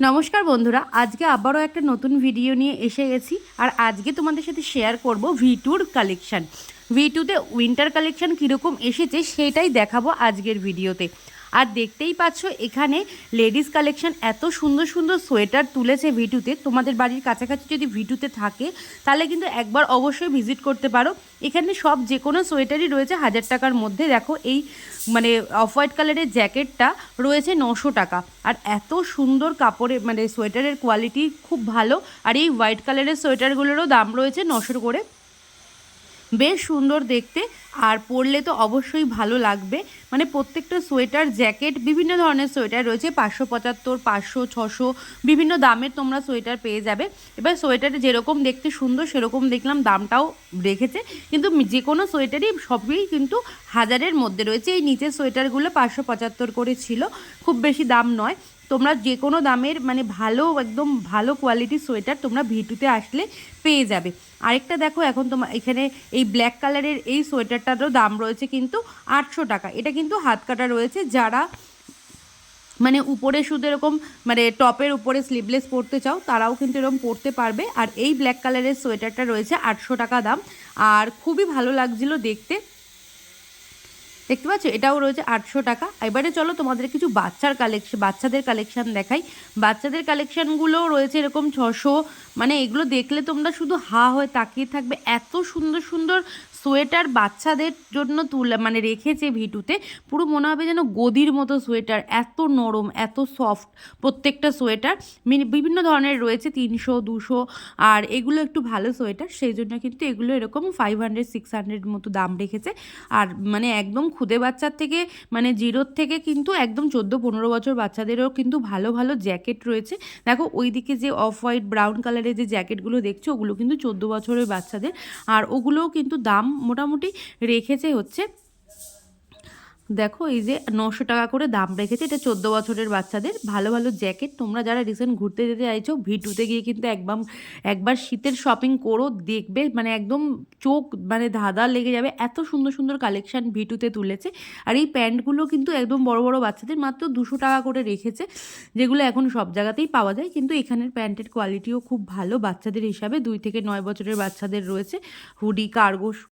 নমস্কার বন্ধুরা, আজকে আবারও একটা নতুন ভিডিও নিয়ে এসে গেছি। আর আজকে তোমাদের সাথে শেয়ার করব ভি2-র কালেকশান। ভি2তে উইন্টার কালেকশান কীরকম এসেছে সেটাই দেখাবো আজকের ভিডিওতে। আর দেখতেই পাচ্ছ এখানে লেডিস কালেকশান এত সুন্দর সুন্দর সোয়েটার তুলেছে ভি2তে। তোমাদের বাড়ির কাছাকাছি যদি ভি2তে থাকে তাহলে কিন্তু একবার অবশ্যই ভিজিট করতে পারো। এখানে সব যে কোনো সোয়েটারই রয়েছে 1000 টাকার মধ্যে। দেখো এই মানে অফ হোয়াইট কালারের জ্যাকেটটা রয়েছে 900 টাকা। আর এত সুন্দর কাপড়ে মানে সোয়েটারের কোয়ালিটি খুব ভালো। আর এই হোয়াইট কালারের সোয়েটারগুলোরও দাম রয়েছে 900 করে। বেশ সুন্দর দেখতে, আর পরলে তো অবশ্যই ভালো লাগবে। মানে প্রত্যেকটা সোয়েটার জ্যাকেট বিভিন্ন ধরনের সোয়েটার রয়েছে, 575, 500, 600 বিভিন্ন দামের তোমরা সোয়েটার পেয়ে যাবে। এবার সোয়েটারে যেরকম দেখতে সুন্দর সেরকম দেখলাম দামটাও রেখেছে, কিন্তু যে কোনো সোয়েটারই সবই কিন্তু 1000-এর মধ্যে রয়েছে। এই নিচের সোয়েটারগুলো 575 করে ছিল, খুব বেশি দাম নয়। তোমরা যে কোনো দামের মানে ভালো একদম ভালো কোয়ালিটির সোয়েটার তোমরা ভি2তে আসলে পেয়ে যাবে। আরেকটা দেখো, এখন তোমার এখানে এই ব্ল্যাক কালারের এই সোয়েটারটারও দাম রয়েছে কিন্তু 800 টাকা। এটা কিন্তু হাত কাটা রয়েছে। যারা মানে উপরে শুধু এরকম মানে টপের উপরে স্লিভলেস পরতে চাও তারাও কিন্তু এরকম পরতে পারবে। আর এই ব্ল্যাক কালারের সোয়েটারটা রয়েছে 800 টাকা দাম, আর খুবই ভালো লাগছিল দেখতে। দেখতে পাচ্ছ এটাও রয়েছে 800 টাকা। এবারে চলো তোমাদের কিছু বাচ্চাদের কালেকশান দেখাই। বাচ্চাদের কালেকশানগুলোও রয়েছে এরকম 600। মানে এগুলো দেখলে তোমরা শুধু হা হয়ে তাকিয়ে থাকবে, এত সুন্দর সুন্দর সোয়েটার বাচ্চাদের জন্য মানে রেখেছে ভি2তে। পুরো মনে হবে যেন গদির মতো সোয়েটার, এত নরম এত সফট প্রত্যেকটা সোয়েটার। বিভিন্ন ধরনের রয়েছে, 300, 200। আর এগুলো একটু ভালো সোয়েটার, সেই জন্য কিন্তু এগুলো এরকম 500, 600 মতো দাম রেখেছে। আর মানে একদম খুদে বাচ্চার থেকে মানে 0 থেকে কিন্তু একদম 14-15 বছর বাচ্চাদেরও কিন্তু ভালো ভালো জ্যাকেট রয়েছে। দেখো ওইদিকে যে অফ হোয়াইট ব্রাউন কালারের যে জ্যাকেটগুলো দেখছো ওগুলো কিন্তু 14 বছরের বাচ্চাদের। আর ওগুলোও কিন্তু দাম মোটামুটি রেখেছে হচ্ছে, দেখো এই যে 900 টাকা করে দাম রেখেছে। এটা 14 বছরের বাচ্চাদের ভালো ভালো জ্যাকেট। তোমরা যারা রিসেন্ট ঘুরতে যেতে চাইছো ভি2তে গিয়ে কিন্তু একবার শীতের শপিং করো, দেখবে মানে একদম চোখ মানে ধাঁধা লেগে যাবে, এত সুন্দর সুন্দর কালেকশান ভি2তে তুলেছে। আর এই প্যান্টগুলো কিন্তু একদম বড় বড় বাচ্চাদের মাত্র 200 টাকা করে রেখেছে, যেগুলো এখন সব জায়গাতেই পাওয়া যায়। কিন্তু এখানের প্যান্টের কোয়ালিটিও খুব ভালো বাচ্চাদের হিসাবে। 2 থেকে 9 বছরের বাচ্চাদের রয়েছে হুডি, কার্গো